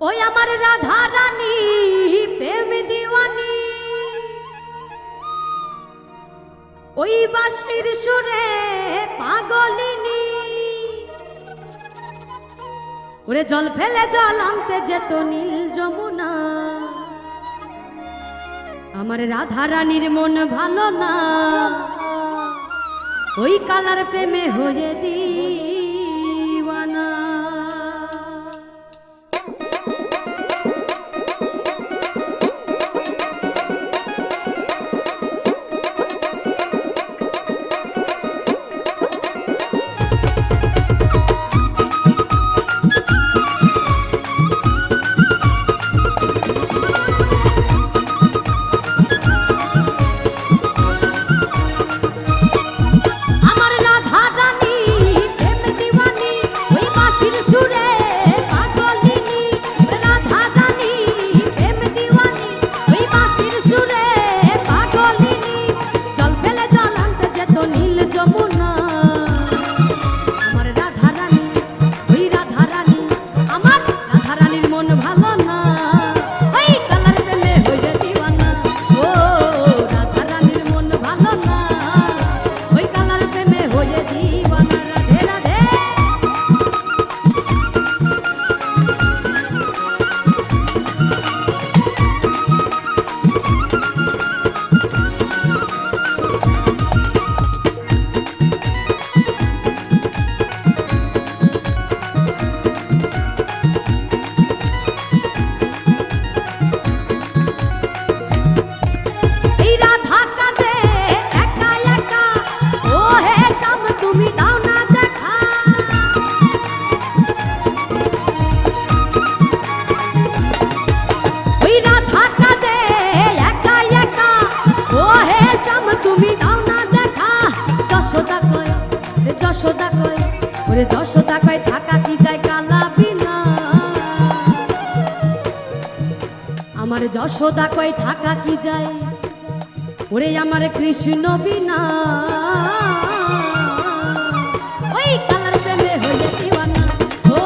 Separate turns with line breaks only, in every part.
ওই আমার রাধা রানী প্রেম দিওয়ানি, ওই বাঁশির সুরে পাগলিনী। ওরে জল ফেলে জল আনতে যেত নীল যমুনা, আমার রাধা রানীর মন ভালো না, ওই কালার প্রেমে হয়ে দিওয়ানা। যশোদা কয় থাকা কি যায় কালা বিনা, আমার যশোদা কয় থাকা কি যায় ওরে আমার কৃষ্ণ বিনা। ওই কালার প্রেমে হয়ে দিওয়ানা, ও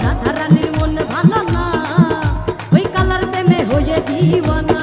রাধা রানীর মন ভালো না, ওই কালার প্রেমে হয়ে দিওয়ানা।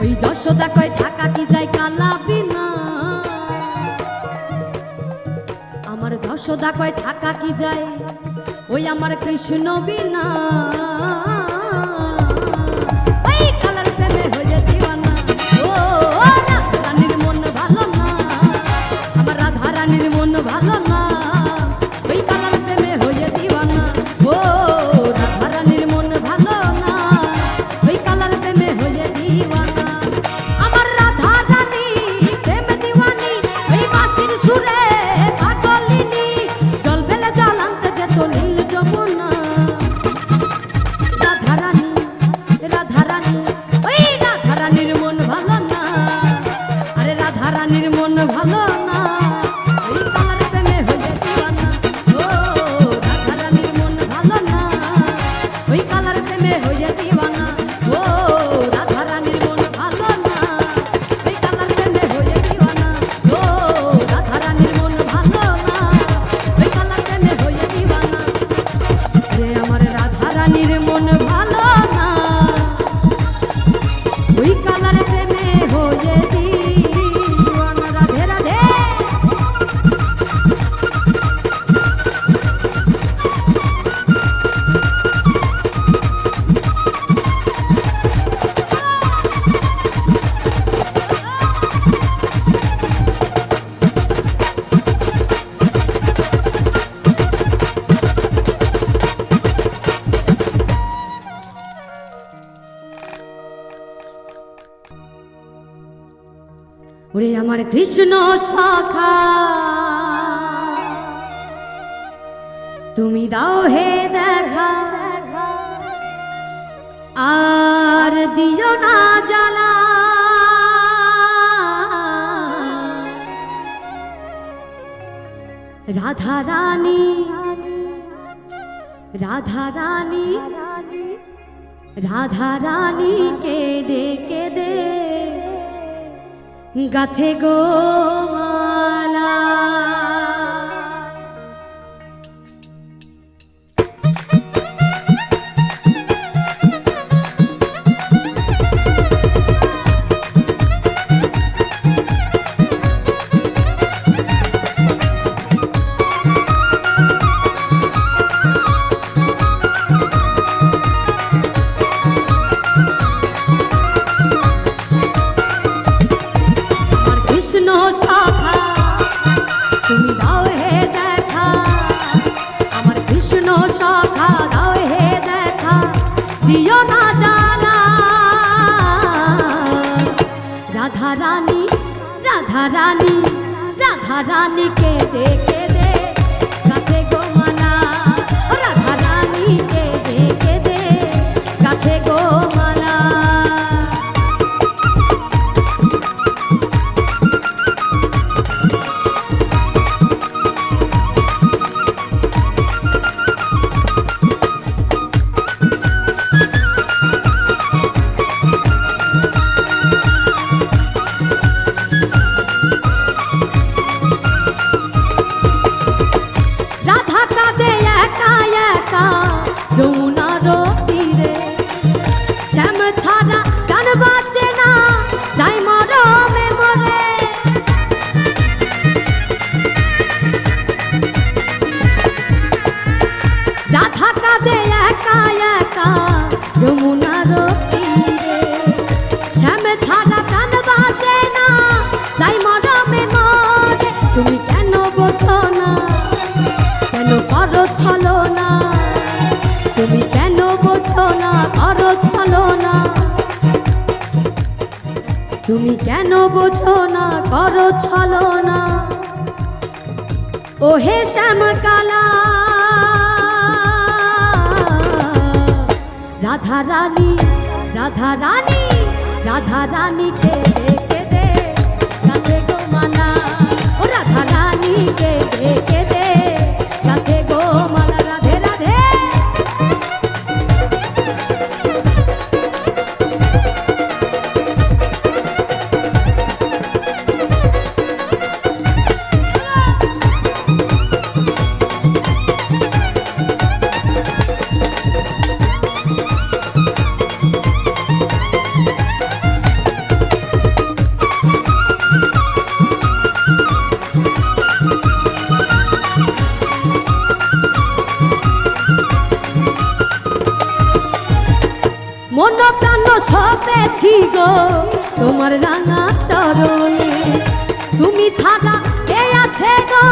ওই যশোদা কয় থাকা কি যায় কালা বিনা, আমার যশোদা কয় থাকা কি যায় ওই আমার কৃষ্ণ বিনা। ওই কালার প্রেমে হয়ে দিওয়ানা, ও রাধা রানীর মন ভালো না, আমার রাধা রানীর মন ভালো না, ওই কালার প্রেমে হয়ে দিওয়ানা, ও রাধা রানীর মন ভালো না, ওই কালার প্রেমে হয়ে দিওয়ানা। আমার কৃষ্ণ সখা তুমি দাও হে দেখা আর দিও না জ্বালা রাধা রানী রাধা রানী রাধা রানী কেঁদে কেঁদে গাথে গো মালা তুমি দাও হে দেখা আমার কৃষ্ণ সখা দাও হে দেখা দিও না জ্বালা রাধা রানী রাধা রানী রাধা রানী কেঁদে কেঁদে গাথে গো মালা রাধা রানী কেঁদে কেঁদে গাথে গো মালা যমুনার তীরে শ্যাম ছাড়া গান বাজে না যাই মরমে মরে রাধা কাঁদে একা একা যমুনার তীরে শ্যাম ছাড়া গান বাজে না যাই মরমে মরে তুমি কেন বোঝো না কেন করো ছলনা তুমি কেন বোঝো না করো ছলনা তুমি কেন বোঝো না করো ছলনা ও হে শ্যামকালা রাধা রানী রাধা রানী রাধা রানী কেঁদে কেঁদে গাথে গো মালা ও রাধা রানী কেঁদে কেঁদে গাথে গো মালা রাধে রাধে মন প্রাণ সপেছি গো তোমার রাঙা চরণে তুমি ছাড়া কে আছে গো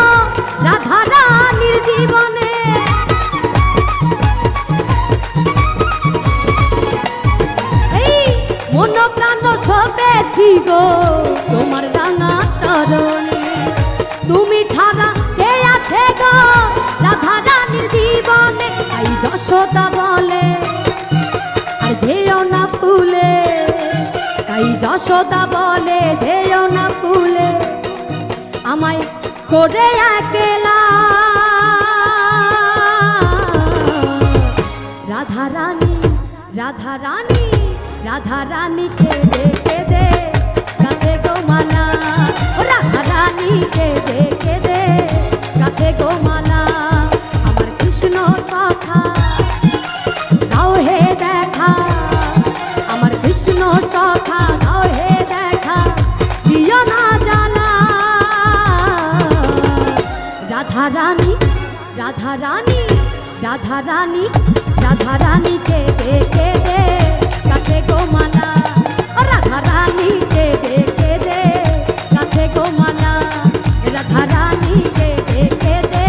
রাধা রানীর জীবনে এই মন প্রাণ সপেছি গো তোমার রাঙা চরণে তুমি ছাড়া কে আছে গো রাধা রানীর জীবনে এই যশোদা বলে যেও না ফুলে তাই যশোদা বলে যেও না ফুলে আমায় করে একলা রাধা রানী রাধা রানী রাধা রানী কেঁদে কেঁদে গাথে গো মালা রাধা রানী কেঁদে কেঁদে গাথে গো মালা আমার কৃষ্ণ সখা দাও হে দেখা আমার কৃষ্ণ সখা দাও হে দেখা দিও না জ্বালা রাধা রানী রাধা রানী রাধা রানী রাধা রানী কেঁদে কেঁদে গাথে গো মালা রাধা রানী কেঁদে কেঁদে গাথে গো মালা রাধা রানী কেঁদে কেঁদে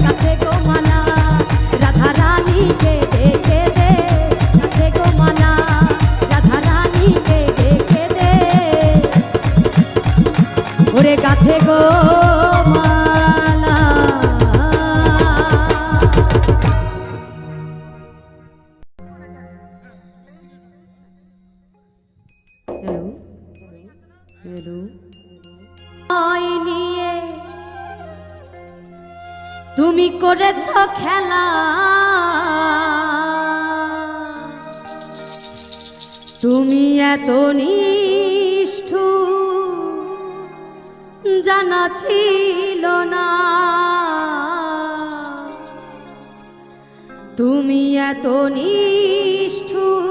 গাথে গো মালা রাধা রানী কেঁদে কেঁদে গাথে গো মালা রাধা রানী কেঁদে কেঁদে গাঁথে গো মালা। নিয়ে তুমি করেছ খেলা, তুমি এত নিষ্ঠুর জানা ছিল না, তুমি এত নিষ্ঠুর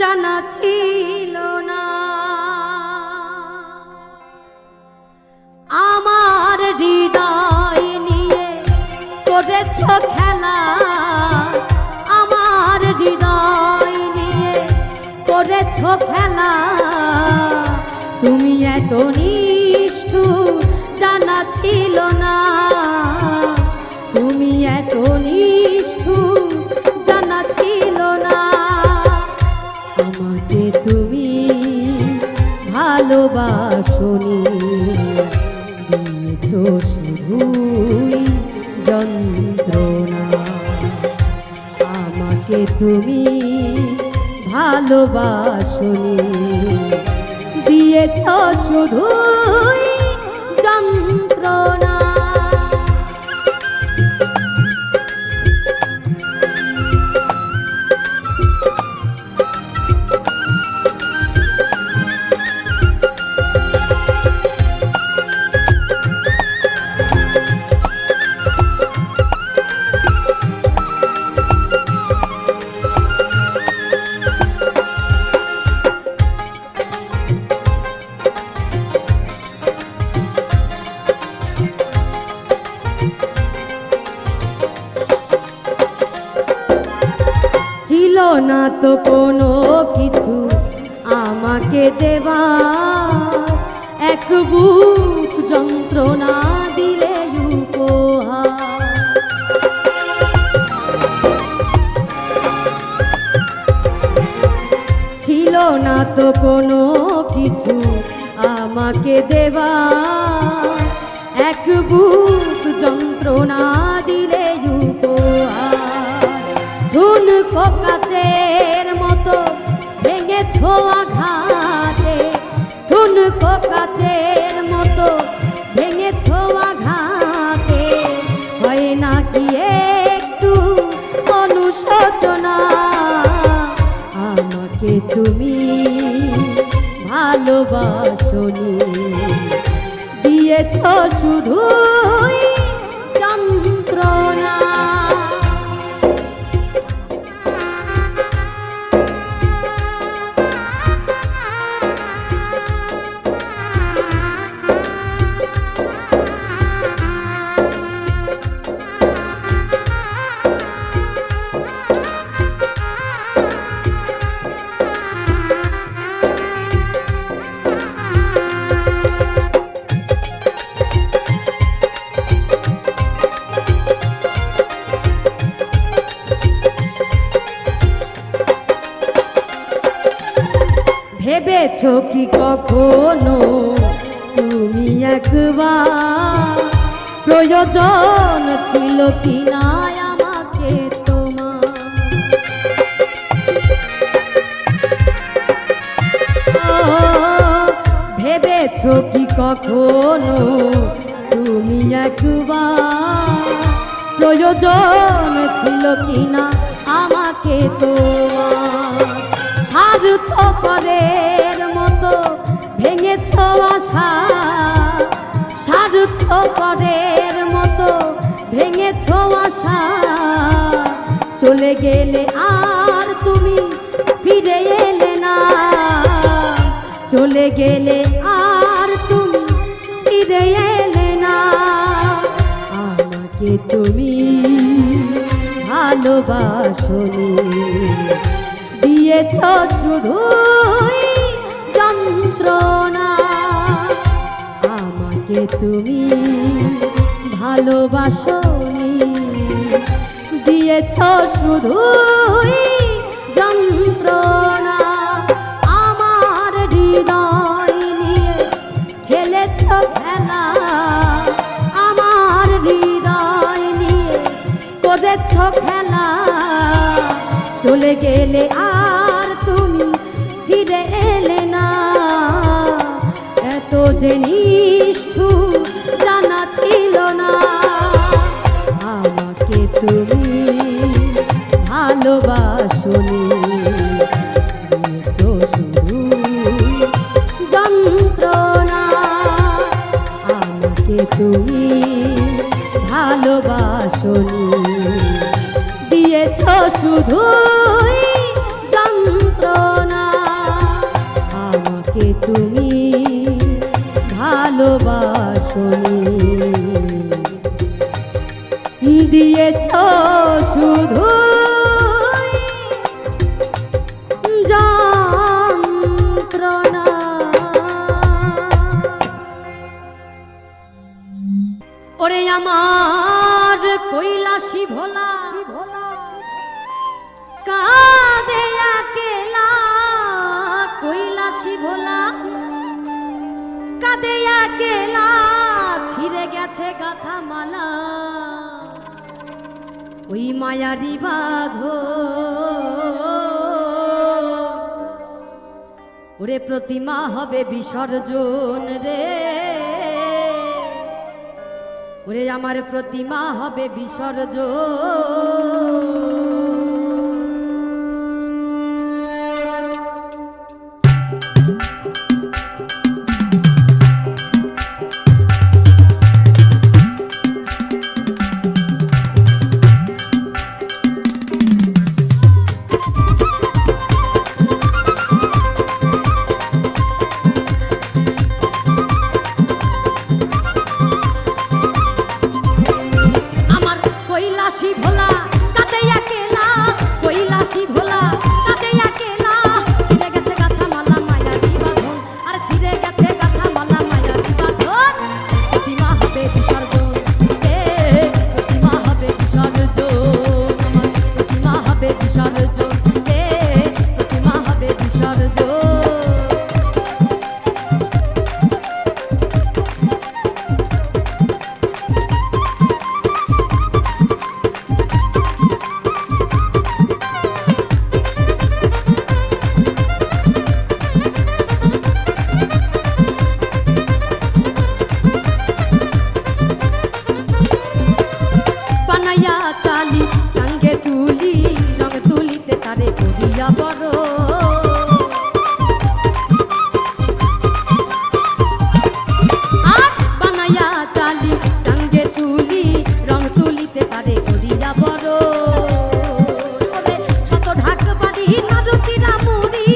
জানা ছিল না। আমার হৃদয় নিয়ে করেছ খেলা, আমার হৃদয় নিয়ে করেছ খেলা, তুমি এত নিষ্ঠুর জানা ছিল না, তুমি এত নিষ্ঠুর জানা ছিল না। আমাকে তুমি ভালোবাসনি, দিয়েছ শুধুই যন্ত্রণা। আমাকে তুমি ভালোবাসনি, দিয়েছ শুধুই যন্ত্রণা। ছিল না তো কোনো কিছু আমাকে দেবা, এক বুক যন্ত্রণা দিলে উপহার। ছিল না তো কোনো কিছু আমাকে দেবা, এক বুক যন্ত্রণা দিলে উপহার। ধুন কাচের মতো ভেঙেছ আঘাতে, ধুন কাচের মতো ভেঙেছ আঘাতে, হয় না কি একটু অনুশোচনা। আমাকে তুমি ভালোবাসনি, দিয়েছ শুধুই যন্ত্রণা। ভেবেছ কি কখনো তুমি একবার প্রয়োজন ছিল কি না আমাকে তোমার? ভেবেছ কি কখনো তুমি একবার প্রয়োজন ছিল কি না আমাকে তোমার? স্বার্থপরের মতো ভেঙেছ আশা, স্বার্থপরের মতো ভেঙেছ আশা। চলে গেলে আর তুমি ফিরে এলে না, চলে গেলে আর তুমি ফিরে এলে না। আমাকে তুমি ভালোবাসনি, দিয়েছ শুধুই যন্ত্রণা। আমাকে তুমি ভালোবাসনি, দিয়েছ শুধুই যন্ত্রণা। আমার হৃদয় নিয়ে খেলা, চলে গেলে আর তুমি ফিরে এলে না। এত যে নিষ্ঠুর জানা ছিল না, আমাকে তুমি ভালোবাসোনি, দিয়েছো শুধু যন্ত্রণা। আমাকে তুমি ভালোবাসোনি, দিয়েছো শুধুই যন্ত্রণা। আমাকে তুমি ভালোবাসোনি, দিয়েছো শুধুই যন্ত্রণা। ওরে আমার কৈলাসী ভোলা, কাঁদে একলা, কৈলাসী ভোলা কাঁদে একলা, ছিঁড়ে গেছে গাথা মালা, ওই মায়ারি বাঁধন। ওরে প্রতিমা হবে বিসর্জন রে, ওরে আমার প্রতিমা হবে বিসর্জন। কৈলাসী ভোলা কাঁদে একলা, কৈলাসী ভোলা কাঁদে একলা, ছিঁড়ে গেছে গাথা মালা মায়ারি বাঁধন, আর ছিঁড়ে গেছে গাথা মালা মায়ারি বাঁধন। প্রতিমা হবে বিসর্জন, প্রতিমা হবে বিসর্জন, আমার প্রতিমা হবে বিসর্জন, প্রতিমা হবে বিসর্জন। চালি চাঙ্গে তুলি, রং তুলিতে তারে করিয়া বড়, আর বানাইয়া চালি চাঙ্গে তুলি, রং তুলিতে তারে করিয়া বড়। শত ঢাক বাড়ি নারুচিরা মুড়ি,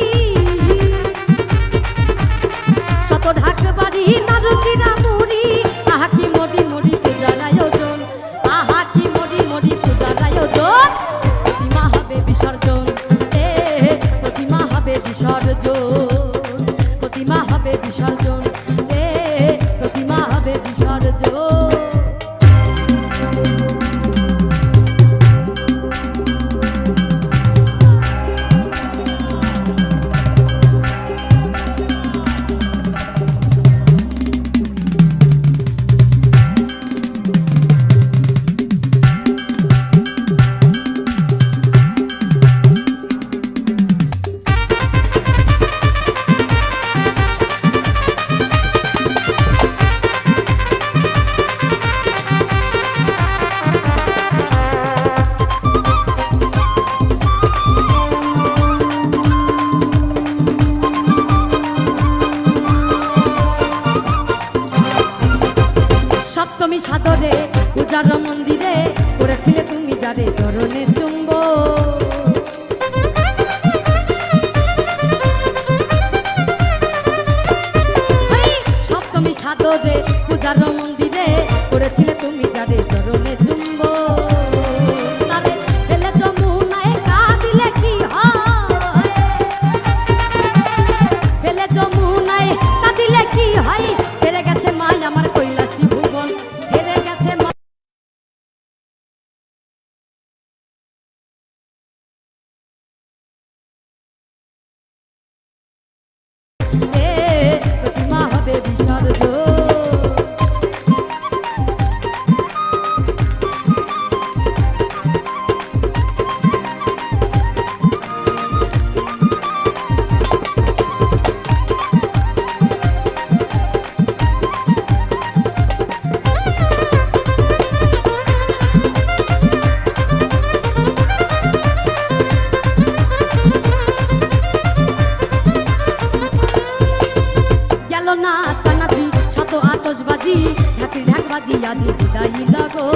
শত ঢাক বাড়ি নারুচিরা মুড়ি, আহা কি মরি মরি পূজার আয়োজন, আহা কি মরি মরি পূজার আয়োজন। প্রতিমা হবে বিসর্জন, প্রতিমা হবে বিসর্জন, প্রতিমা হবে বিসর্জন, প্রতিমা হবে বিসর্জন। সপ্তমী সাদরে পূজার মন্দিরে করেছিলে তুমি যারে চরণে চুম্ব, সপ্তমী সাদরে পূজার মন্দিরে করেছিলে তুমি যারে চরণে চুম্ব। তারে ফেলে যমুনায় কাঁদিলে কি হয়, ফেলে যমুনায় কাঁদিলে কি হয়, ছেড়ে গেছে মাই আমার কৈলাসী ভুবন, ছেড়ে গেছে মা। প্রতিমা হবে বিসর্জন। বাজি আজি বিদায় লাগো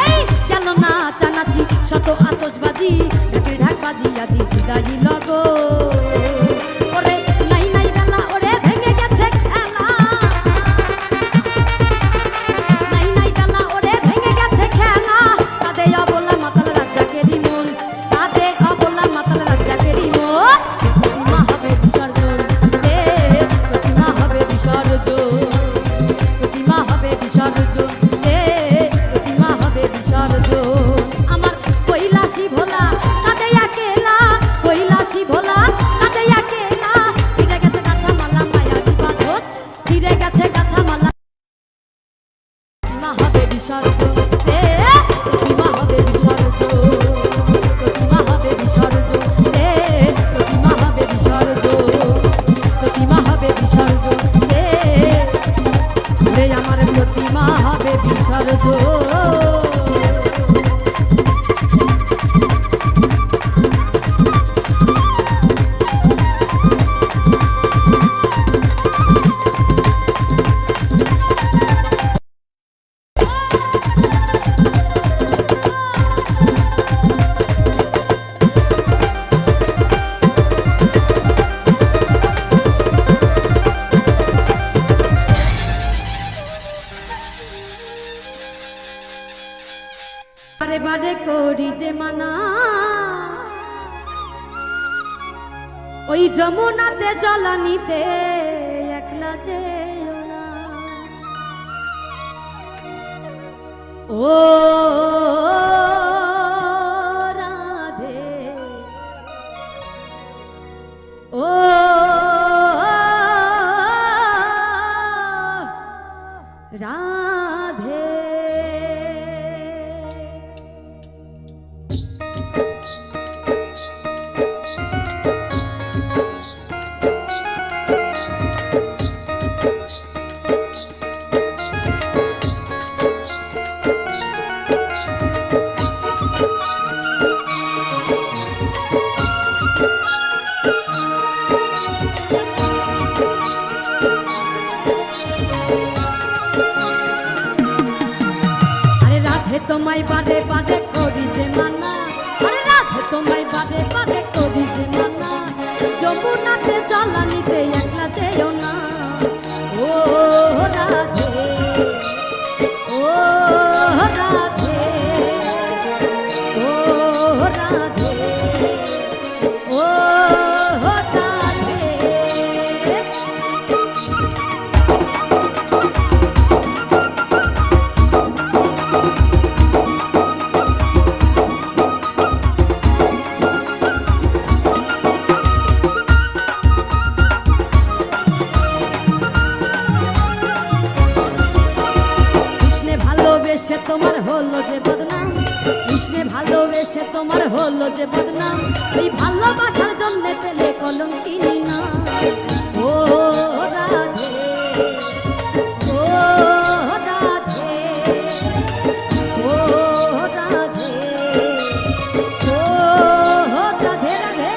এই গেল না চানাচি শত আতশবাজি ঢাকের ঢাক বাজি আজি বিদায় লাগো ওরে নাই নাই বেলা ওরে ভেঙে গেছে খেলা নাই নাই বেলা ওরে ভেঙে গেছে খেলা কাঁদে অবলা মাতাল রাজ্জাকেরই মন কাঁদে অবলা মাতাল রাজ্জাকেরই মন প্রতিমা হবে বিসর্জন রে প্রতিমা হবে বিসর্জন প্রতিমা হবে বিসর্জন রে প্রতিমা হবে বিসর্জন আমার কৈলাসী ভোলা কাঁদে একেলা কৈলাসী ভোলা কাঁদে একেলা ছিঁড়ে গেছে গাথা মালা মায়াবী বাঁধন ছিঁড়ে গেছে গাথা মালা প্রতিমা হবে বিসর্জন রে প্রতিমা হবে বিসর্জন প্রতিমা হবে বিসর্জন রে প্রতিমা হবে বিসর্জন প্রতিমা হবে বিসর্জন রে রে আমার প্রতিমা হবে বিসর্জন বারে বারে করি যে মানা ওই যমুনাতে জলানিতে একলা যেও না ও রাধে ও রাধে তোমায় বারে বারে করি যে মানা আরে রাধে তোমায় বারে বারে করি যে মানা যমুনাতে জলানিতে একলা যেও না ও রাধে ও রাধে ও রাধে ও রাধে ভালোবেসে তোমার হলো যে বদনাম কৃষ্ণে ভালোবেসে তোমার হলো যে বদনাম এই ভালোবাসার জন্য পেলে কলঙ্কিনী না ও রাধে ও রাধে ও রাধে ও রাধে রাধে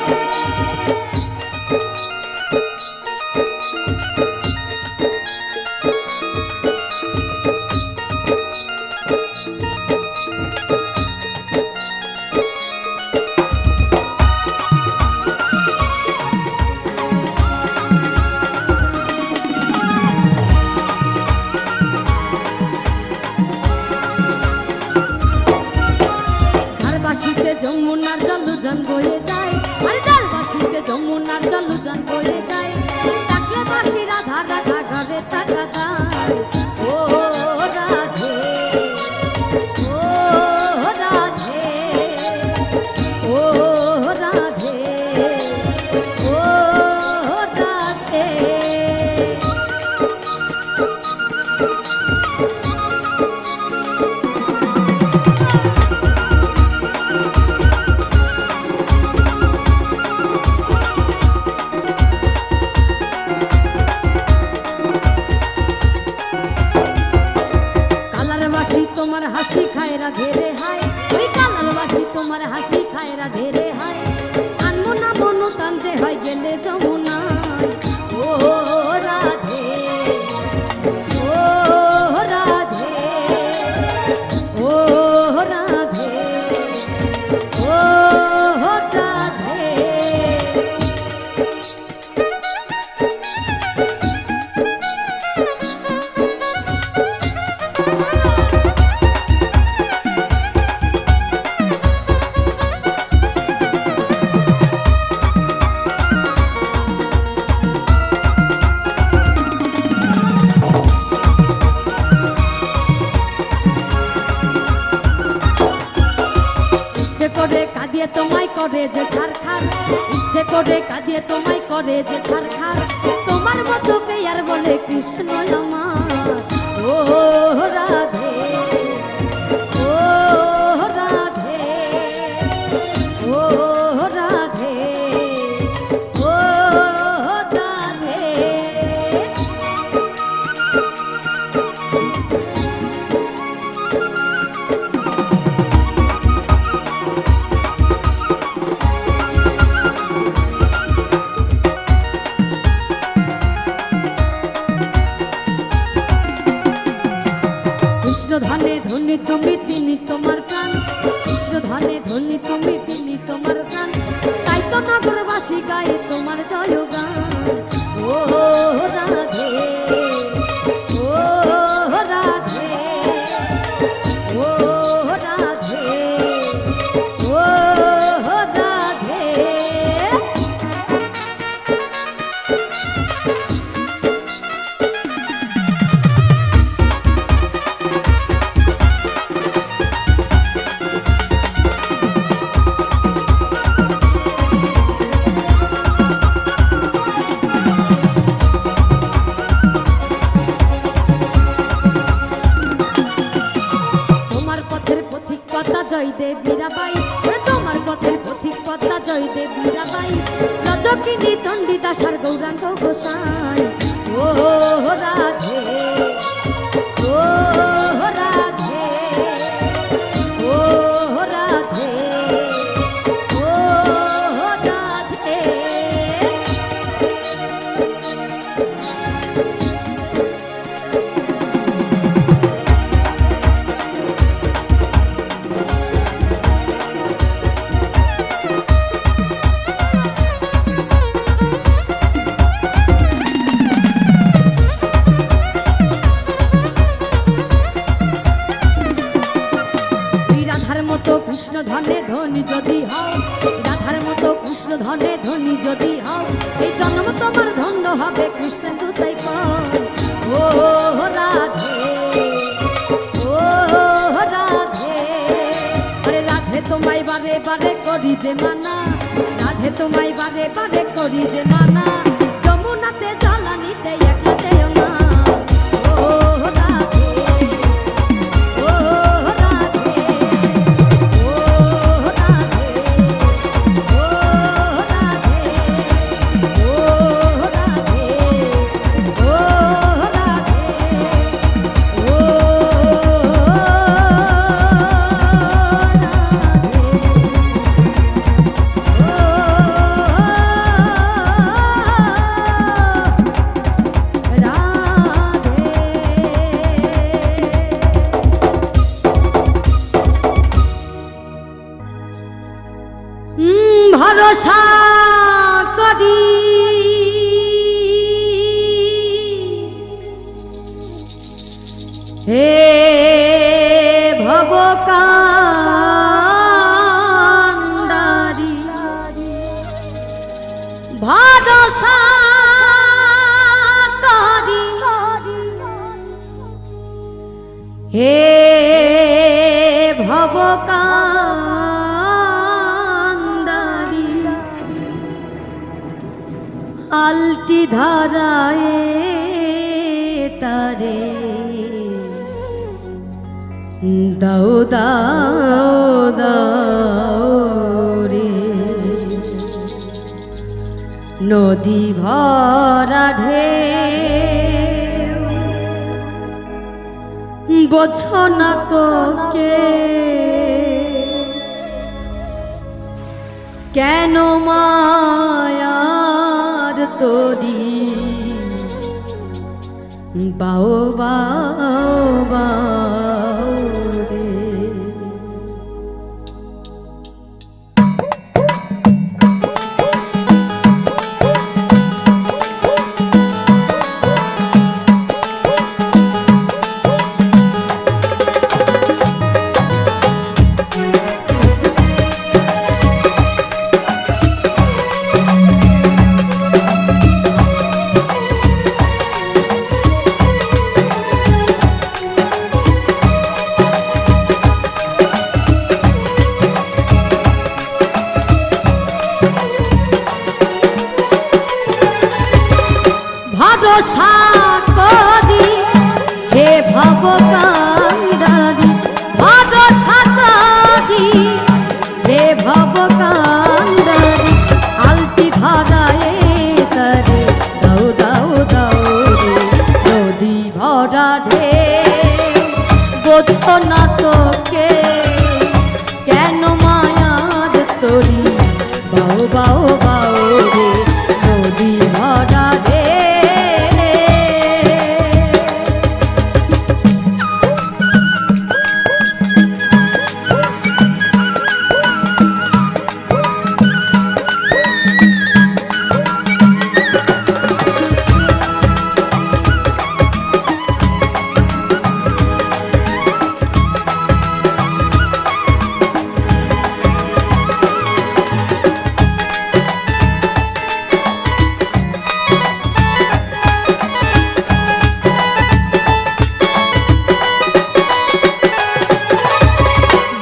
যমুনার জলুজান বয়ে যায় আর যার বাসিতে যমুনার জলুজান বয়ে যায় ডাকলে বাসি রাধা রাধা ঘরে টাকা দায় ও রাধে ও রাধে ও রাধে ও রাধে তোমার হাসি খায় রাধে রে হায় ওই কালার বাসি তোমার হাসি খায় রাধে রে হায় আনমো না মনো টানতে হয় গেলে যমুনা ও রাধে, ও রাধে, ও রাধে, ও রাধে। ইচ্ছে করে কাঁদিয়ে তোমায় করে যে ছারখার, ইচ্ছে করে কাঁদিয়ে তোমায় করে যে ছারখার, তোমার মতো কে আর বলে কৃষ্ণ আমার। ও রাধে, ও রাধে, ও রাধে, ও রাধে। কৃষ্ণ ধানে ধনী তুমি, তিনি তোমার প্রাণ, কৃষ্ণ ধানে ধনী তুমি, তিনি তোমার প্রাণ, তাই তো নগরবাসী গায়ে তোমার জয়গান। ও রাধে, ও রাধে, ও রাধে, ও রাধে। জয়দেব মীরাবাই, তোমার পথের পথিক পদ্মা জয়দেব মীরাবাই, রজকিনী চণ্ডীদাস আর গৌরাঙ্গ গোসাই। ও রাধে, ও রাধে, ও রাধে, ও রাধে। কৃষ্ণ ধনে ধনী যদি হও, রাধার মতো কৃষ্ণ ধনে ধনী যদি হও, এই জন্ম তোমার ধন্য হবে কৃষ্ণ দুতাই কর। ও রাধে, ও রাধে, আরে রাধে তোমায় বারে বারে করি যে মানা, রাধে তোমায় বারে বারে করি যে মানা, যমুনাতে জ্বালানিতে একলা যেও না। ও রাধে, ও রাধে, ভরসা করি হে ভবকান্ডারি, ভরসা করি হে ভবকান্ডারি, আলটি ধারায় তারে দাও দাও দাও রে, নদী ভরা ঢেউ বোঝো না তো কে, কেন মায়ার তরি বাও বাও বাও রে। ভরসা করি হে ভব কান্ডারি, ভরসা করি হে ভব কান্ডারি, আলটি ধরায়ে তারে দাও দাও দাও রে, নদী ভরা ঢে বোঝো না তোকে কেন মায়ার তরি, বাও বাও বাও রে, নদী ভরা ঢে।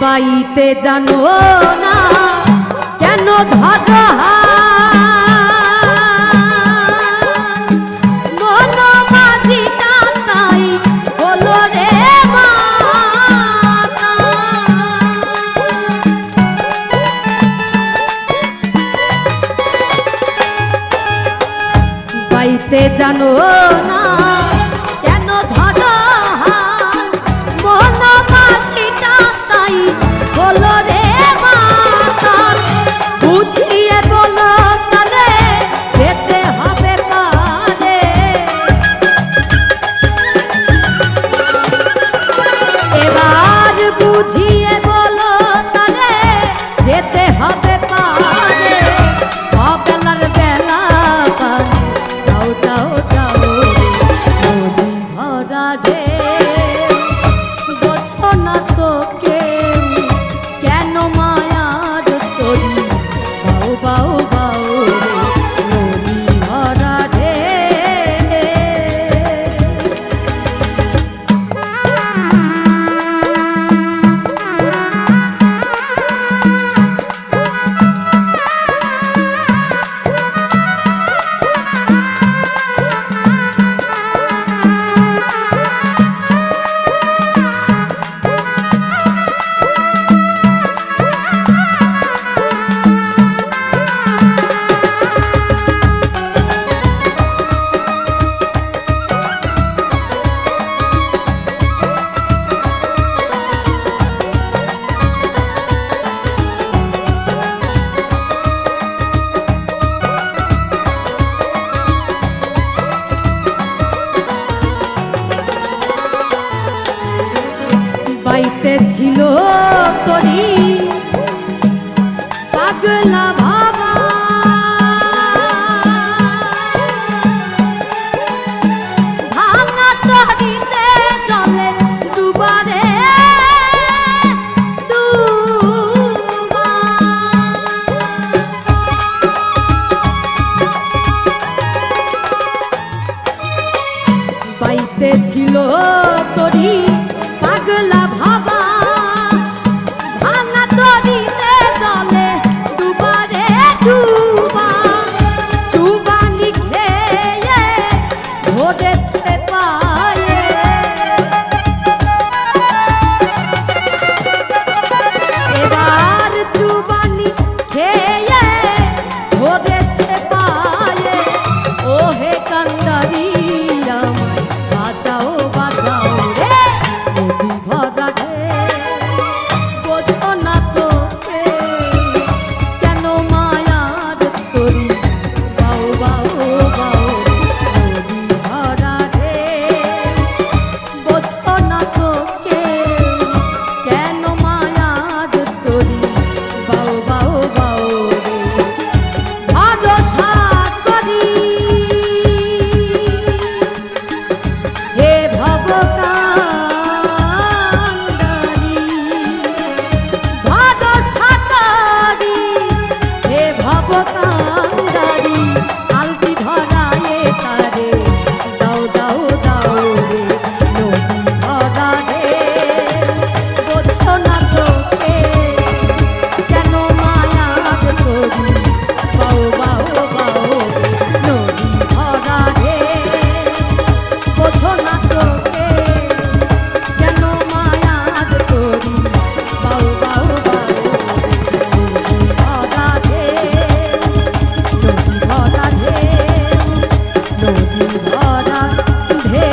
বাইতে জানো না কেন ধরো মন মাঝিটা তাই হলো রে মাতা, বাইতে জানো না কেন ধরো মন মাঝিটা তাই বলো রে মাতাল, বুঝিয়ে বলো তারে যেতে হবে পারে, এবার বুঝিয়ে বলো তারে যেতে হবে পারে, অবেলার বেলা পানি যাও যাও যাও নদী ভরা ঢে বোঝো না তোকে কেন মায়ার তরি, বাও বাও বাও রে, নদী ভরা ঢে। বাইতে ছিল তরি পাগলা ভাবা, ভাঙা তরিতে চলে দুবারে ডুবা, বাইতে ছিল তরি পাগলা ভাবা, ভাঙা তরিতে চলে দুবারে ডুবা, চুবানি খেয়ে ধরেছে পায়ে, এবার চুবানি খেয়ে ধরেছে পায়ে, ও হে কান্ডারি আমায় বাঁচাও বাঁচাও রে, কান্ডারি ভব সাকারি হে ভব কান্ডারি আলতি ভরায়ে তারে দাও দাও দাও রে নদী ভরা রে বোঝো না তোকে কেন মায়ার করি বাউ বাউ বাউ নদী ভরা রে বোঝো না তোকে কেন মায়ার করি বাউ বাউ বাউ নদী ভরা রে নদী ভরা রে নদী ভরা ঢে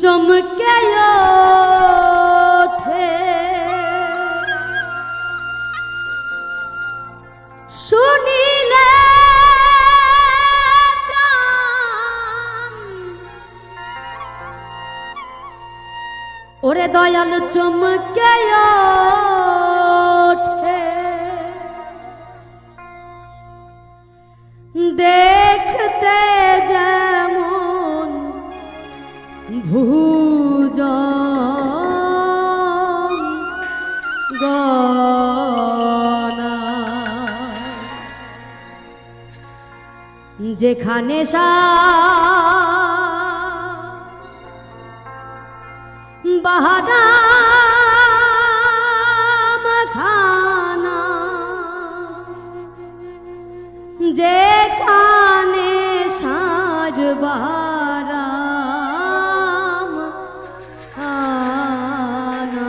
চমকে ওঠে শুনিলে প্রাণ। ওরে দয়াল চমকে ওঠে দেখতে যেমন ভুজন গনা যেখানে বাহারাম খানা যেখানে সাজ বাহারাম খানা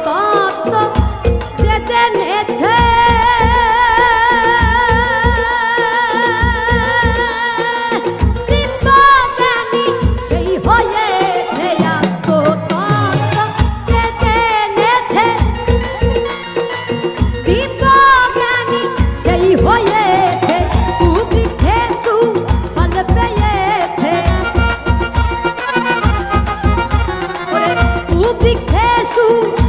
তত্ত্ব যে জেনেছে দিব্যজ্ঞানী সেই হয়েছে আত্মতত্ত্ব যে জেনেছে দিব্যজ্ঞানী সেই হয়েছে সুবৃক্ষে সুফল পেয়েছে সুবৃক্ষে সুফল